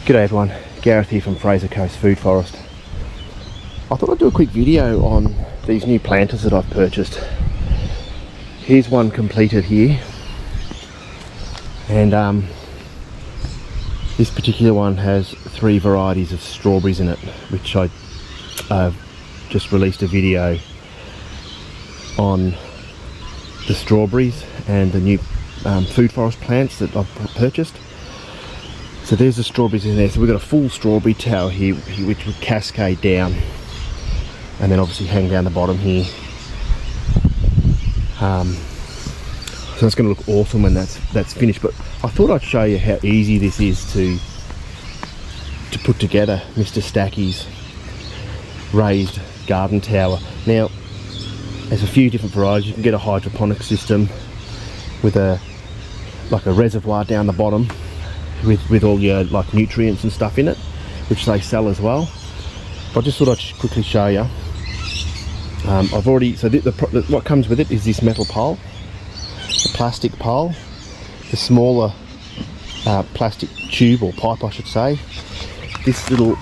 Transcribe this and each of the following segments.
G'day everyone, Gareth here from Fraser Coast Food Forest. I thought I'd do a quick video on these new planters that I've purchased. Here's one completed here, and this particular one has 3 varieties of strawberries in it, which I just released a video on the strawberries and the new food forest plants that I've purchased. So there's the strawberries in there. So we've got a full strawberry tower here, which would cascade down and then obviously hang down the bottom here. So it's going to look awesome when that's finished. But I thought I'd show you how easy this is to put together Mr. Stacky's raised garden tower. Now, there's a few different varieties. You can get a hydroponic system with like a reservoir down the bottom with all your like nutrients and stuff in it, which they sell as well. But I just thought I'd quickly show you. I've already, so what comes with it is this metal pole, the plastic pole, the smaller plastic tube or pipe I should say, this little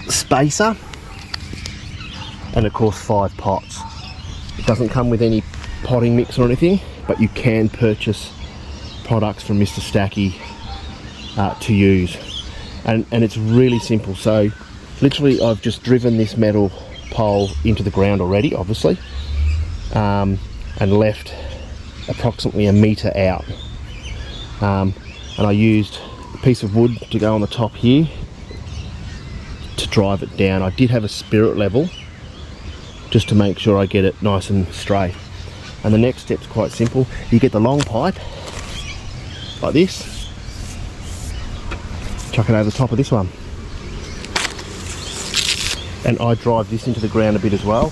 spacer, and of course 5 pots. It doesn't come with any potting mix or anything, but you can purchase products from Mr. Stacky to use, and it's really simple. So literally I've just driven this metal pole into the ground already, obviously, and left approximately a metre out, and I used a piece of wood to go on the top here to drive it down. I did have a spirit level just to make sure I get it nice and straight. And the next step's quite simple. You get the long pipe like this, chuck it over the top of this one, and I drive this into the ground a bit as well,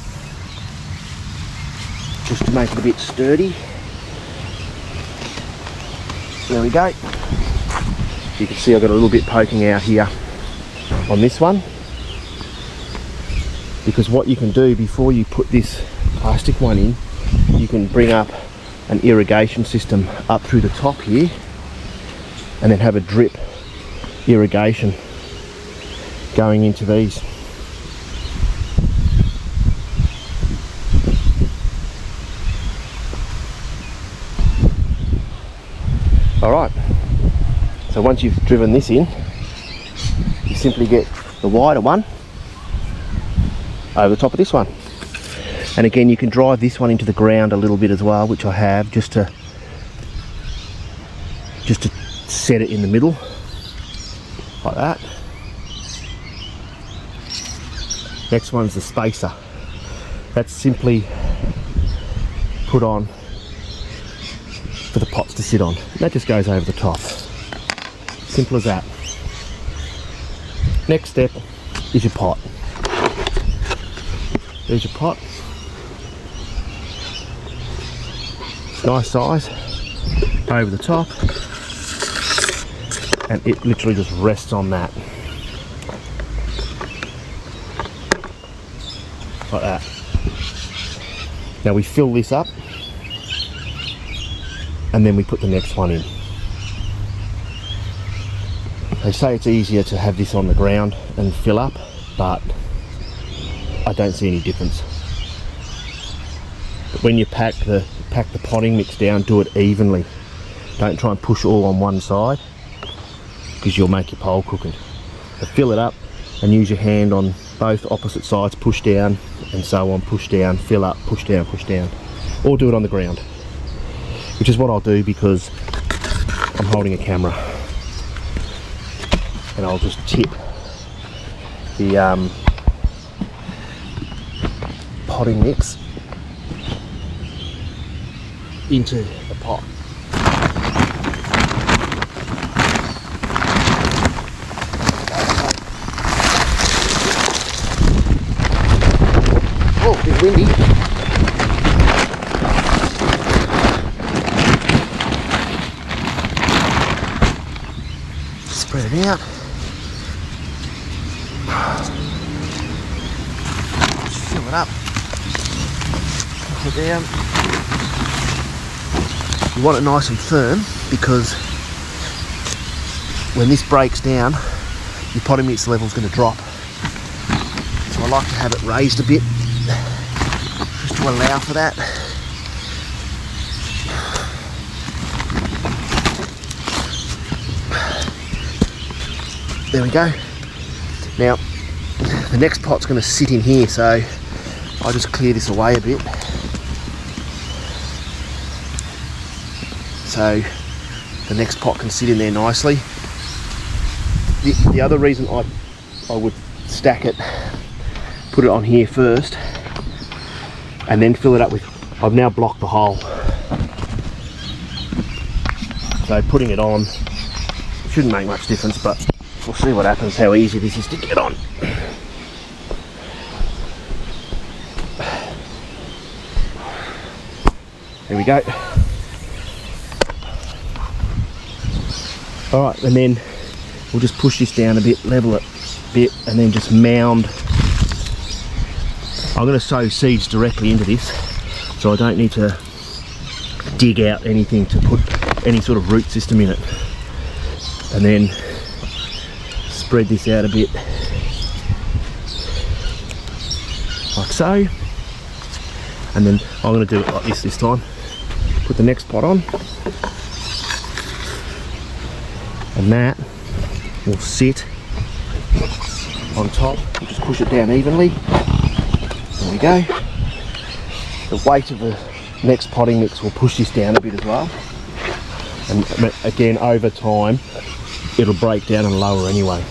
just to make it a bit sturdy. There we go. You can see I've got a little bit poking out here on this one, because what you can do before you put this plastic one in, you can bring up an irrigation system up through the top here and then have a drip irrigation going into these. Alright, so once you've driven this in, you simply get the wider one over the top of this one. And again, you can drive this one into the ground a little bit as well, which I have, just to set it in the middle like that. Next one's the spacer. That's simply put on for the pots to sit on. That just goes over the top. Simple as that. Next step is your pot. There's your pot. Nice size. Over the top. And it literally just rests on that. Like that. Now we fill this up, and then we put the next one in. They say it's easier to have this on the ground and fill up, but I don't see any difference. But when you pack the potting mix down, do it evenly. Don't try and push all on one side, because you'll make your pole crooked. So fill it up and use your hand on both opposite sides, push down and so on, push down, fill up, push down, or do it on the ground, which is what I'll do because I'm holding a camera. And I'll just tip the potting mix into the pot. Oh, a bit windy. Spread it out. Just fill it up. Put it down. You want it nice and firm, because when this breaks down, your potting mix level is going to drop. So I like to have it raised a bit, just to allow for that. There we go. Now, the next pot's going to sit in here, so I'll just clear this away a bit. So the next pot can sit in there nicely. The other reason I would stack it, put it on here first, and then fill it up with, I've now blocked the hole. So putting it on shouldn't make much difference, but we'll see what happens, how easy this is to get on. There we go. Alright, and then we'll just push this down a bit, level it a bit, and then just mound. I'm going to sow seeds directly into this, so I don't need to dig out anything to put any sort of root system in it. And then spread this out a bit, like so. And then I'm going to do it like this time. Put the next pot on, and that will sit on top. We'll just push it down evenly. There we go. The weight of the next potting mix will push this down a bit as well. And again, over time, it'll break down and lower anyway.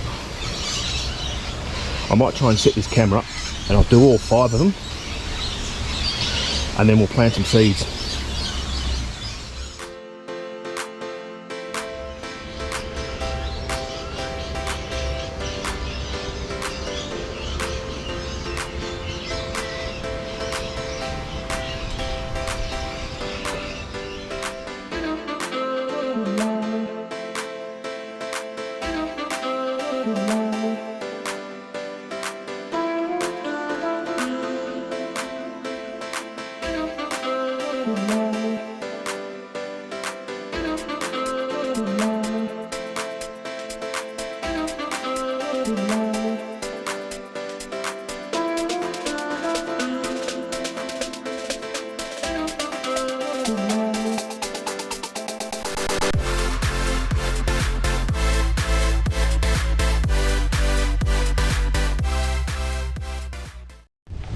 I might try and set this camera up, and I'll do all 5 of them, and then we'll plant some seeds.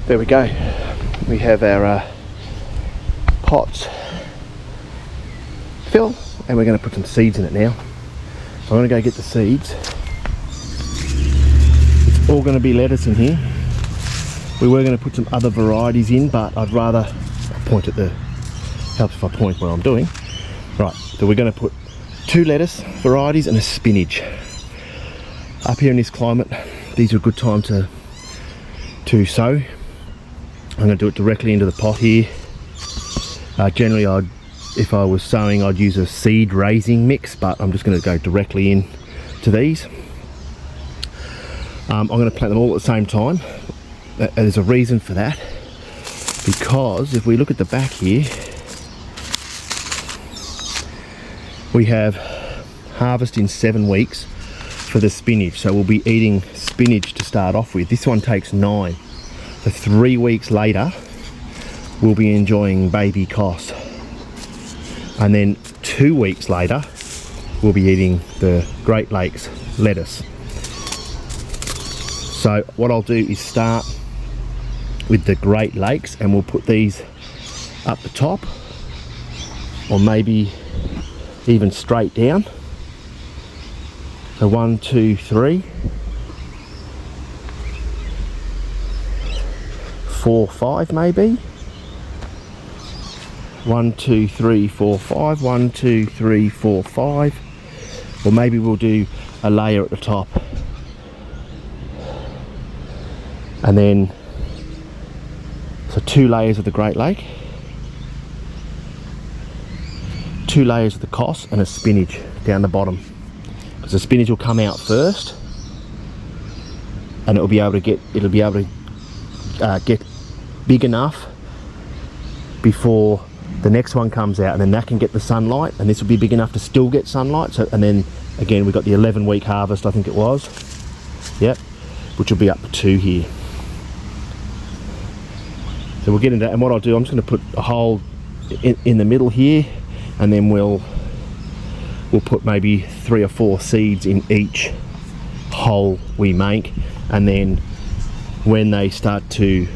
There we go. We have our pots filled, and we're going to put some seeds in it now. So I'm going to go get the seeds. It's all going to be lettuce in here. We were going to put some other varieties in, but I'd rather point at the, helps if I point what I'm doing. Right, so we're going to put 2 lettuce varieties and a spinach. Up here in this climate, these are a good time to sow. I'm going to do it directly into the pot here. Generally, if I was sowing, I'd use a seed raising mix, but I'm just going to go directly in to these. I'm going to plant them all at the same time. There's a reason for that, because if we look at the back here, we have harvest in 7 weeks for the spinach, so we'll be eating spinach to start off with. This one takes 9. So 3 weeks later, we'll be enjoying baby cos. And then 2 weeks later, we'll be eating the Great Lakes lettuce. So what I'll do is start with the Great Lakes, and we'll put these up the top, or maybe even straight down. So 1, 2, 3. 4, 5 maybe. 1, 2, 3, 4, 5. 1, 2, 3, 4, 5. Or maybe we'll do a layer at the top, and then so 2 layers of the Great Lake, 2 layers of the cos, and a spinach down the bottom, because the spinach will come out first, and it'll be able to get big enough before the next one comes out, and then that can get the sunlight, and this will be big enough to still get sunlight. So, and then again, we've got the 11-week harvest, I think it was. Yep, which will be up to 2 here. So we'll get into that, and what I'll do, I'm just going to put a hole in the middle here, and then we'll put maybe 3 or 4 seeds in each hole we make, and then when they start to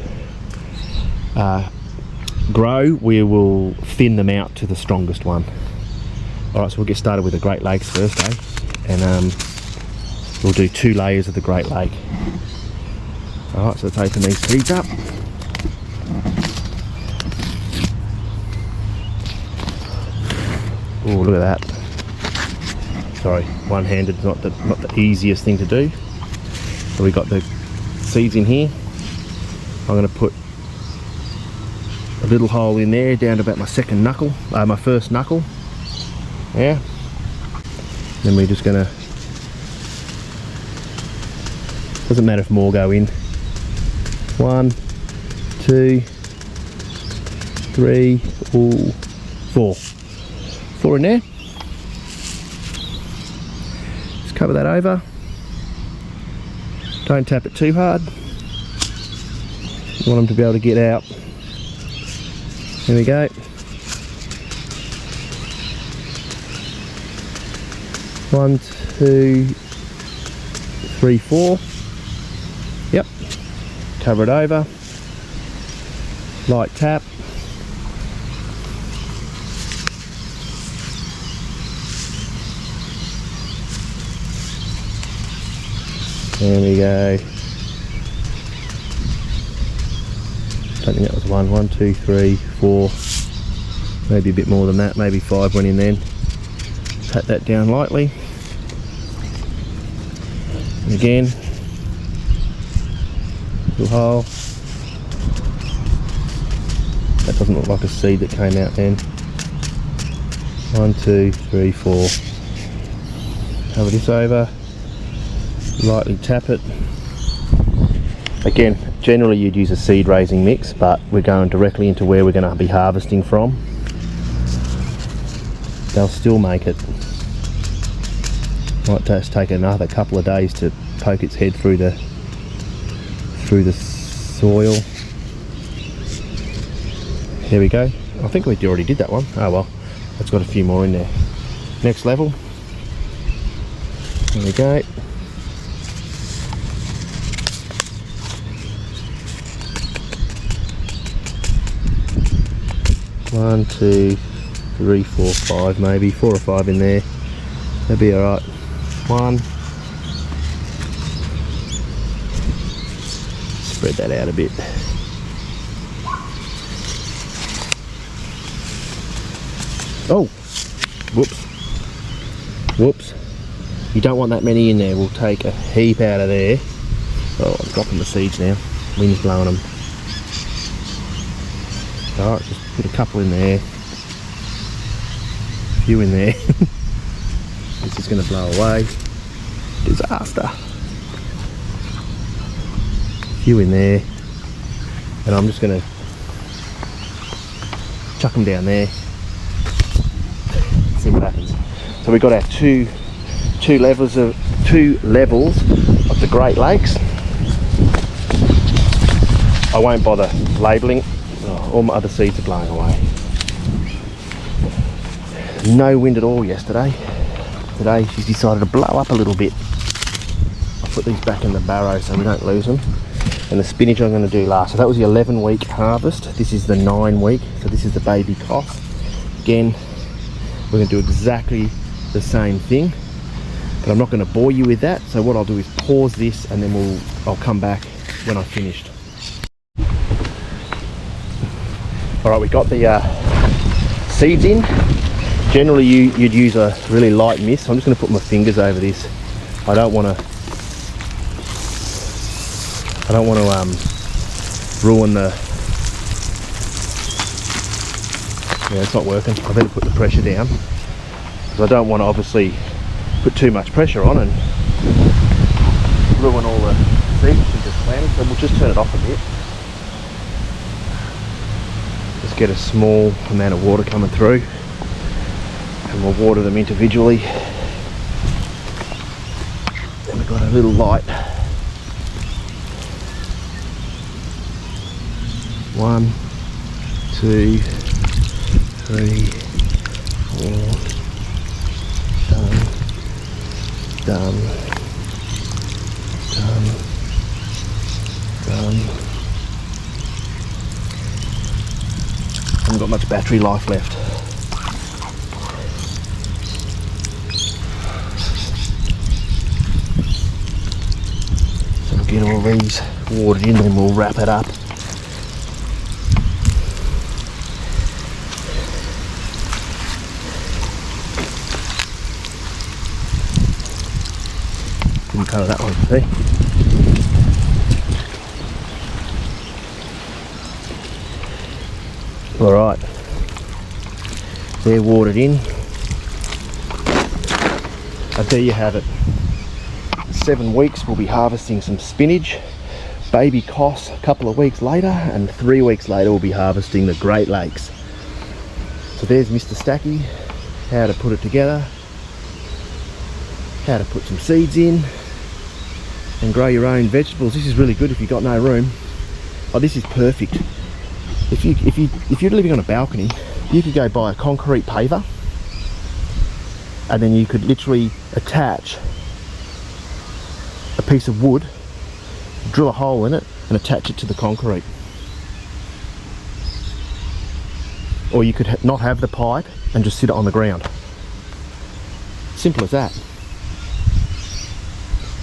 grow, we will thin them out to the strongest one. Alright, so we'll get started with the Great Lakes first, and we'll do 2 layers of the Great Lake. Alright, so let's open these seeds up. Oh, look at that. Sorry, one-handed is not the easiest thing to do. So we got the seeds in here. I'm going to put a little hole in there down to about my second knuckle, my first knuckle. Yeah. Then we're just going to, doesn't matter if more go in. 1, 2, 3, 4. 4 in there. Cover that over. Don't tap it too hard. You want them to be able to get out. There we go. 1, 2, 3, 4. Yep. Cover it over. Light tap. There we go. Don't think that was 1, 2, 3, 4. Maybe a bit more than that. Maybe 5 went in then. Pat that down lightly. And again, little hole. That doesn't look like a seed that came out then. 1, 2, 3, 4. Cover this over. Lightly tap it. Again, generally you'd use a seed raising mix, but we're going directly into where we're going to be harvesting from. They'll still make it. Might just take another couple of days to poke its head through the soil. There we go. I think we already did that one. Oh well, it's got a few more in there. Next level. There we go. One, 2, 3, 4, 5, maybe 4 or 5 in there. That'd be all right. 1. Spread that out a bit. Oh, whoops. You don't want that many in there. We'll take a heap out of there. Oh, I'm dropping the seeds now. Wind's blowing them. Alright, just put a couple in there. A few in there. This is going to blow away. Disaster. A few in there. And I'm just going to chuck them down there. See what happens. So we've got our two levels of the Great Lakes. I won't bother labelling. All my other seeds are blowing away. No wind at all yesterday. Today she's decided to blow up a little bit. I'll put these back in the barrow so we don't lose them. And the spinach I'm going to do last. So that was the 11-week harvest. This is the 9-week. So this is the baby cock. Again, we're going to do exactly the same thing. But I'm not going to bore you with that. So what I'll do is pause this and then I'll come back when I've finished. Alright, we got the seeds in. Generally you'd use a really light mist. I'm just going to put my fingers over this. I don't want to ruin the... Yeah, it's not working. I better put the pressure down because I don't want to obviously put too much pressure on and ruin all the seeds we just planted. So we'll just turn it off a bit. Just get a small amount of water coming through and we'll water them individually. Then we've got a little light 1, 2, 3, 4. Done. Haven't got much battery life left. So we'll get all these watered in, then we'll wrap it up. Didn't colour that one, see? Alright, they're watered in, and there you have it. 7 weeks we'll be harvesting some spinach, baby Koss a couple of weeks later, and 3 weeks later we'll be harvesting the Great Lakes. So there's Mr. Stacky, how to put it together, how to put some seeds in, and grow your own vegetables. This is really good if you've got no room. Oh, this is perfect. If you're living on a balcony, you could go buy a concrete paver, and then you could literally attach a piece of wood, drill a hole in it, and attach it to the concrete. Or you could not have the pipe and just sit it on the ground. Simple as that.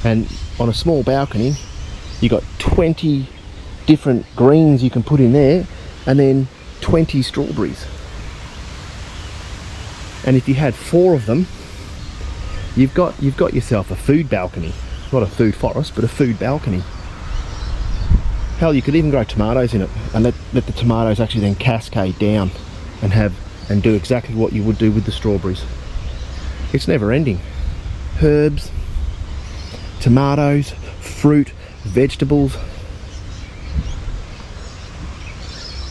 And on a small balcony, you got 20 different greens you can put in there, and then 20 strawberries. And if you had 4 of them, you've got yourself a food balcony. Not a food forest, but a food balcony. Hell, you could even grow tomatoes in it, and let the tomatoes actually then cascade down and do exactly what you would do with the strawberries. It's never ending. Herbs, tomatoes, fruit, vegetables.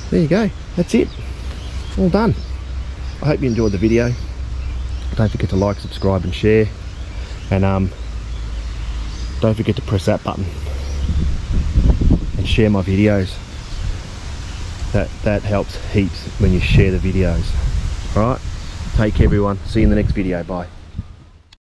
There you go, that's it, all done. I hope you enjoyed the video. Don't forget to like, subscribe and share, and don't forget to press that button and share my videos. That helps heaps when you share the videos. Alright, take care everyone, see you in the next video, bye.